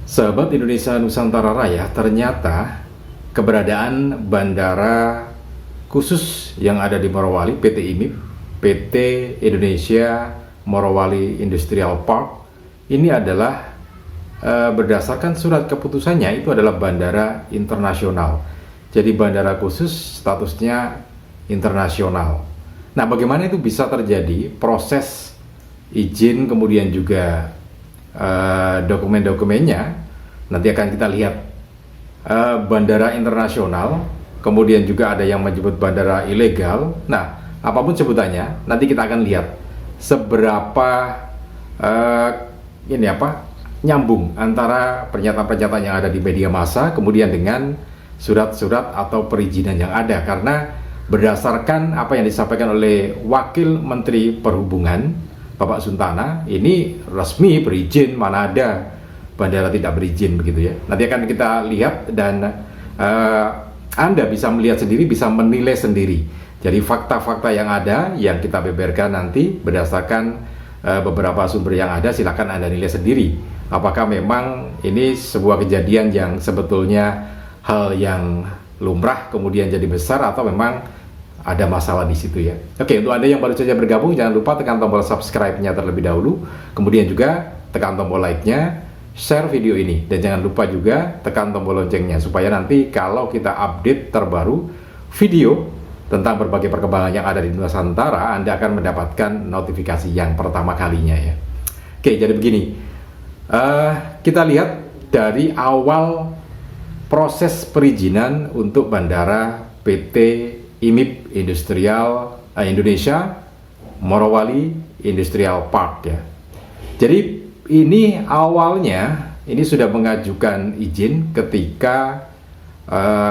Sahabat Indonesia Nusantara Raya, ternyata keberadaan bandara khusus yang ada di Morowali, PT IMIP, PT Indonesia Morowali Industrial Park, ini adalah berdasarkan surat keputusannya itu adalah bandara internasional. Jadi bandara khusus statusnya internasional. Nah, bagaimana itu bisa terjadi? Proses izin kemudian juga dokumen-dokumennya nanti akan kita lihat. Bandara internasional, kemudian juga ada yang menyebut bandara ilegal. Nah, apapun sebutannya, nanti kita akan lihat seberapa nyambung antara pernyataan-pernyataan yang ada di media massa kemudian dengan surat-surat atau perizinan yang ada. Karena berdasarkan apa yang disampaikan oleh Wakil Menteri Perhubungan Bapak Suntana, ini resmi berizin, mana ada bandara tidak berizin begitu ya. Nanti akan kita lihat dan Anda bisa melihat sendiri, bisa menilai sendiri. Jadi fakta-fakta yang ada yang kita beberkan nanti berdasarkan beberapa sumber yang ada, silakan Anda nilai sendiri. Apakah memang ini sebuah kejadian yang sebetulnya hal yang lumrah kemudian jadi besar atau memang ada masalah di situ ya. Oke, untuk Anda yang baru saja bergabung, jangan lupa tekan tombol subscribe-nya terlebih dahulu. Kemudian juga tekan tombol like-nya, share video ini. Dan jangan lupa juga tekan tombol loncengnya, supaya nanti kalau kita update terbaru video tentang berbagai perkembangan yang ada di Nusantara, Anda akan mendapatkan notifikasi yang pertama kalinya ya. Oke, jadi begini. Kita lihat dari awal proses perizinan untuk bandara PT IMIP Indonesia Morowali Industrial Park ya. Jadi ini awalnya ini sudah mengajukan izin ketika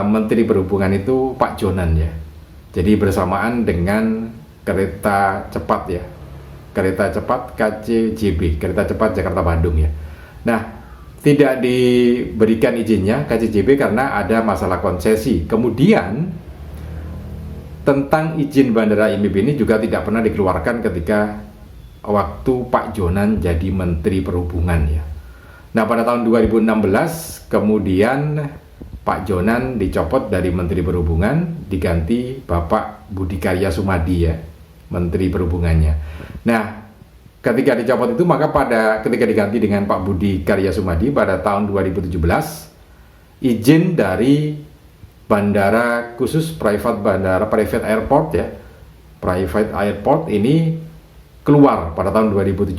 Menteri Perhubungan itu Pak Jonan ya. Jadi bersamaan dengan kereta cepat ya, kereta cepat KCJB, kereta cepat Jakarta Bandung ya. Nah, tidak diberikan izinnya KCJB karena ada masalah konsesi. Kemudian tentang izin bandara IMIP ini juga tidak pernah dikeluarkan ketika waktu Pak Jonan jadi Menteri Perhubungan ya. Nah, pada tahun 2016 kemudian Pak Jonan dicopot dari Menteri Perhubungan, diganti Bapak Budi Karya Sumadi ya, Menteri Perhubungannya. Nah, ketika dicopot itu maka ketika diganti dengan Pak Budi Karya Sumadi pada tahun 2017, izin dari bandara khusus private airport ya, private airport ini keluar pada tahun 2017.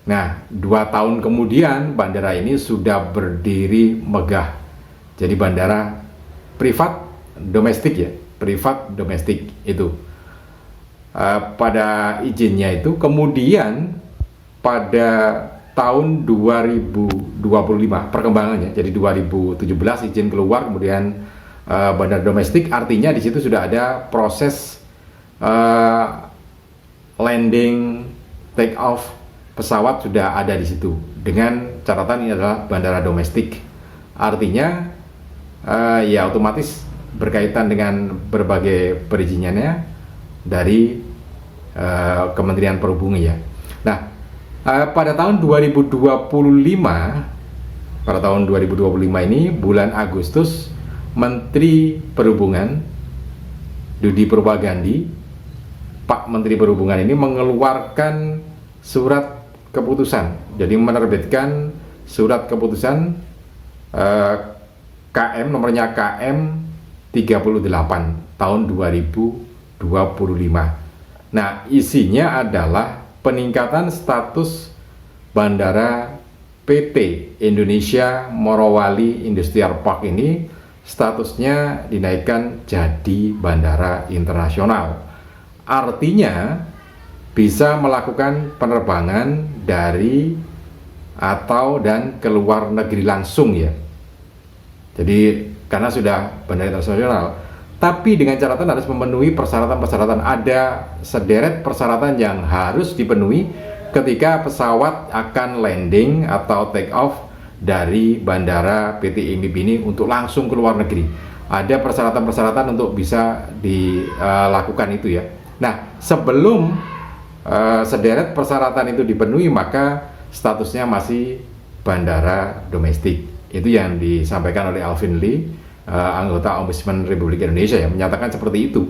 Nah, 2 tahun kemudian bandara ini sudah berdiri megah. Jadi bandara privat domestik ya, privat domestik itu. Pada izinnya itu kemudian pada tahun 2025 perkembangannya, jadi 2017 izin keluar, kemudian bandara domestik, artinya di situ sudah ada proses landing, take off pesawat sudah ada di situ. Dengan catatan ini adalah bandara domestik, artinya ya otomatis berkaitan dengan berbagai perizinannya dari Kementerian Perhubungan ya. Nah, pada tahun 2025 ini bulan Agustus, Menteri Perhubungan Dudi Purwagandi, Pak Menteri Perhubungan ini mengeluarkan surat keputusan. Jadi menerbitkan surat keputusan KM nomornya KM 38 tahun 2025. Nah, isinya adalah peningkatan status bandara PT Indonesia Morowali Industrial Park ini, statusnya dinaikkan jadi bandara internasional. Artinya bisa melakukan penerbangan dari atau dan ke luar negeri langsung ya. Jadi karena sudah bandara internasional, tapi dengan catatan harus memenuhi persyaratan-persyaratan. Ada sederet persyaratan yang harus dipenuhi ketika pesawat akan landing atau take off dari bandara PT IMIP ini untuk langsung ke luar negeri. Ada persyaratan-persyaratan untuk bisa dilakukan itu ya. Nah, sebelum sederet persyaratan itu dipenuhi, maka statusnya masih bandara domestik. Itu yang disampaikan oleh Alvin Lee, anggota Ombudsman Republik Indonesia, yang menyatakan seperti itu.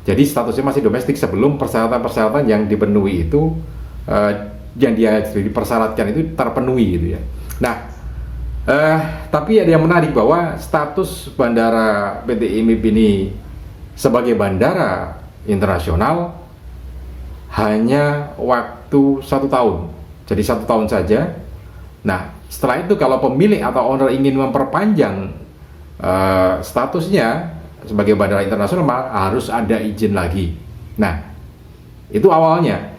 Jadi statusnya masih domestik sebelum persyaratan-persyaratan yang dipenuhi itu, yang dia dipersyaratkan itu terpenuhi gitu ya. Nah, tapi ada yang menarik bahwa status bandara PT IMIP ini sebagai bandara internasional hanya waktu 1 tahun, jadi 1 tahun saja. Nah, setelah itu kalau pemilik atau owner ingin memperpanjang statusnya sebagai bandara internasional, harus ada izin lagi. Nah, itu awalnya.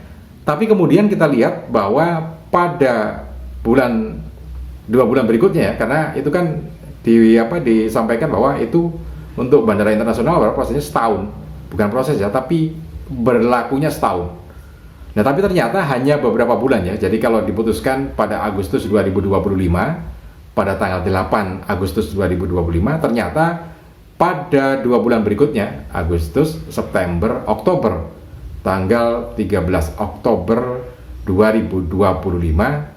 Tapi kemudian kita lihat bahwa pada 2 bulan berikutnya ya, karena itu kan disampaikan bahwa itu untuk bandara internasional prosesnya setahun, bukan proses ya, tapi berlakunya setahun. Nah, tapi ternyata hanya beberapa bulan ya. Jadi kalau diputuskan pada Agustus 2025, pada tanggal 8 Agustus 2025, ternyata pada 2 bulan berikutnya, Agustus, September, Oktober, tanggal 13 Oktober 2025,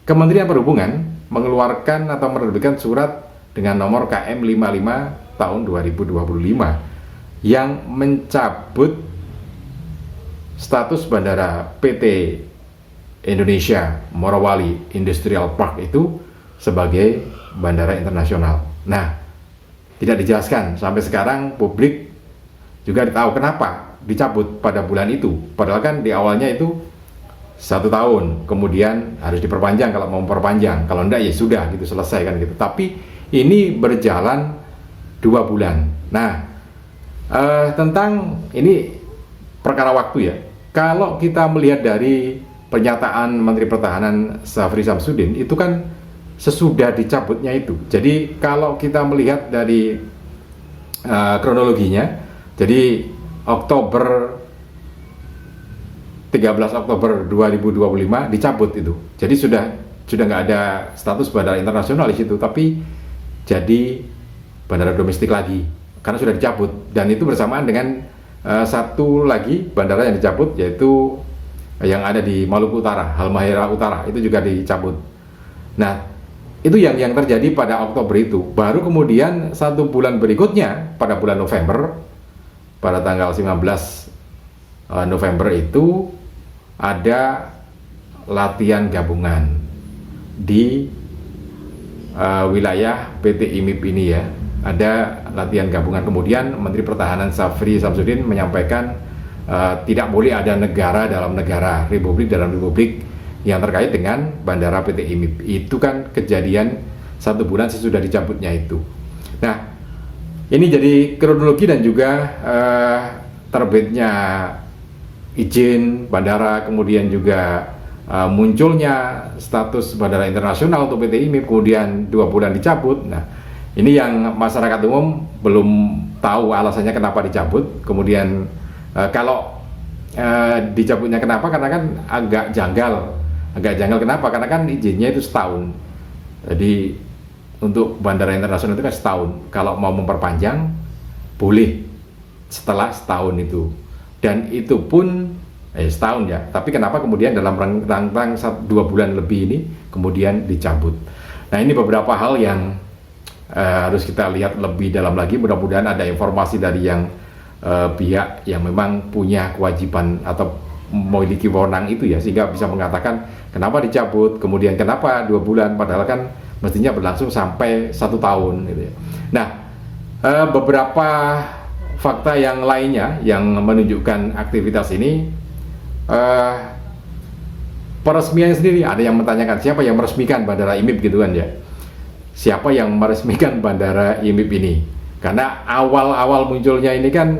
Kementerian Perhubungan mengeluarkan atau menerbitkan surat dengan nomor KM 55 tahun 2025 yang mencabut status bandara PT Indonesia Morowali Industrial Park itu sebagai bandara internasional. Nah, tidak dijelaskan sampai sekarang, publik juga tahu kenapa dicabut pada bulan itu. Padahal kan di awalnya itu 1 tahun, kemudian harus diperpanjang kalau mau memperpanjang, kalau enggak ya sudah gitu, selesai kan gitu. Tapi ini berjalan 2 bulan. Nah, tentang ini perkara waktu ya. Kalau kita melihat dari pernyataan Menteri Pertahanan Syafri Samsudin, itu kan sesudah dicabutnya itu. Jadi kalau kita melihat dari kronologinya, jadi 13 Oktober 2025 dicabut itu. Jadi sudah nggak ada status bandara internasional di situ, tapi jadi bandara domestik lagi karena sudah dicabut. Dan itu bersamaan dengan satu lagi bandara yang dicabut, yaitu yang ada di Maluku Utara, Halmahera Utara, itu juga dicabut. Nah, itu yang terjadi pada Oktober itu. Baru kemudian 1 bulan berikutnya, pada bulan November, pada tanggal 19 November itu ada latihan gabungan di wilayah PT IMIP ini ya. Ada latihan gabungan. Kemudian Menteri Pertahanan Syafri Samsudin menyampaikan tidak boleh ada negara dalam negara, republik dalam republik yang terkait dengan bandara PT IMIP. Itu kan kejadian 1 bulan sesudah dicabutnya itu. Nah, ini jadi kronologi dan juga terbitnya izin bandara, kemudian juga munculnya status bandara internasional untuk PT IMIP, kemudian 2 bulan dicabut. Nah, ini yang masyarakat umum belum tahu alasannya kenapa dicabut. Kemudian kalau dicabutnya kenapa, karena kan agak janggal kenapa, karena kan izinnya itu setahun. Jadi untuk bandara internasional itu kan setahun. Kalau mau memperpanjang boleh setelah setahun itu, dan itu pun setahun ya. Tapi kenapa kemudian dalam rentang 2 bulan lebih ini kemudian dicabut? Nah, ini beberapa hal yang harus kita lihat lebih dalam lagi. Mudah-mudahan ada informasi dari yang pihak yang memang punya kewajiban atau memiliki wewenang itu ya, sehingga bisa mengatakan kenapa dicabut, kemudian kenapa 2 bulan, padahal kan mestinya berlangsung sampai 1 tahun gitu ya. Nah, beberapa fakta yang lainnya yang menunjukkan aktivitas ini, peresmian sendiri, ada yang menanyakan siapa yang meresmikan bandara IMIP gitu kan ya. Siapa yang meresmikan bandara IMIP ini? Karena awal-awal munculnya ini kan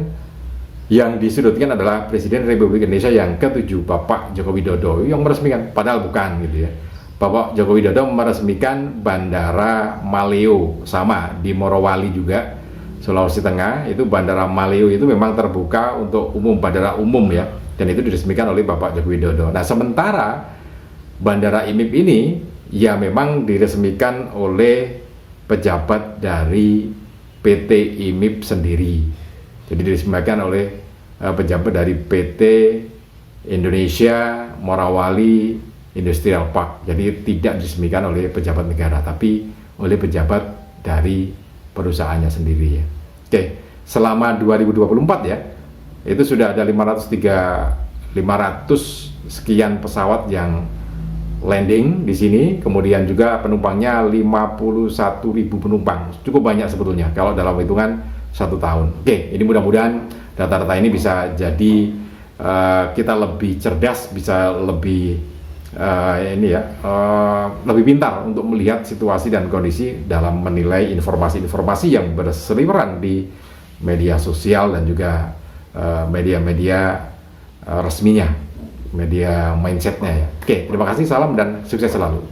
yang disudutkan adalah Presiden Republik Indonesia yang ke-7, Bapak Joko Widodo, yang meresmikan, padahal bukan gitu ya. Bapak Joko Widodo meresmikan bandara Maleo, sama di Morowali juga, Sulawesi Tengah. Itu bandara Maleo itu memang terbuka untuk umum, bandara umum ya, dan itu diresmikan oleh Bapak Joko Widodo. Nah, sementara bandara IMIP ini ya memang diresmikan oleh pejabat dari PT IMIP sendiri. Jadi diresmikan oleh pejabat dari PT Indonesia Morowali Industrial Park. Jadi tidak diresmikan oleh pejabat negara, tapi oleh pejabat dari perusahaannya sendiri ya. Oke, selama 2024 ya, itu sudah ada 500 sekian pesawat yang landing di sini, kemudian juga penumpangnya 51.000 penumpang, cukup banyak sebetulnya kalau dalam hitungan 1 tahun. Oke, ini mudah-mudahan data-data ini bisa jadi kita lebih cerdas, bisa lebih lebih pintar untuk melihat situasi dan kondisi dalam menilai informasi-informasi yang berseliweran di media sosial dan juga media-media resminya, media mindsetnya ya. Oke, terima kasih, salam dan sukses selalu.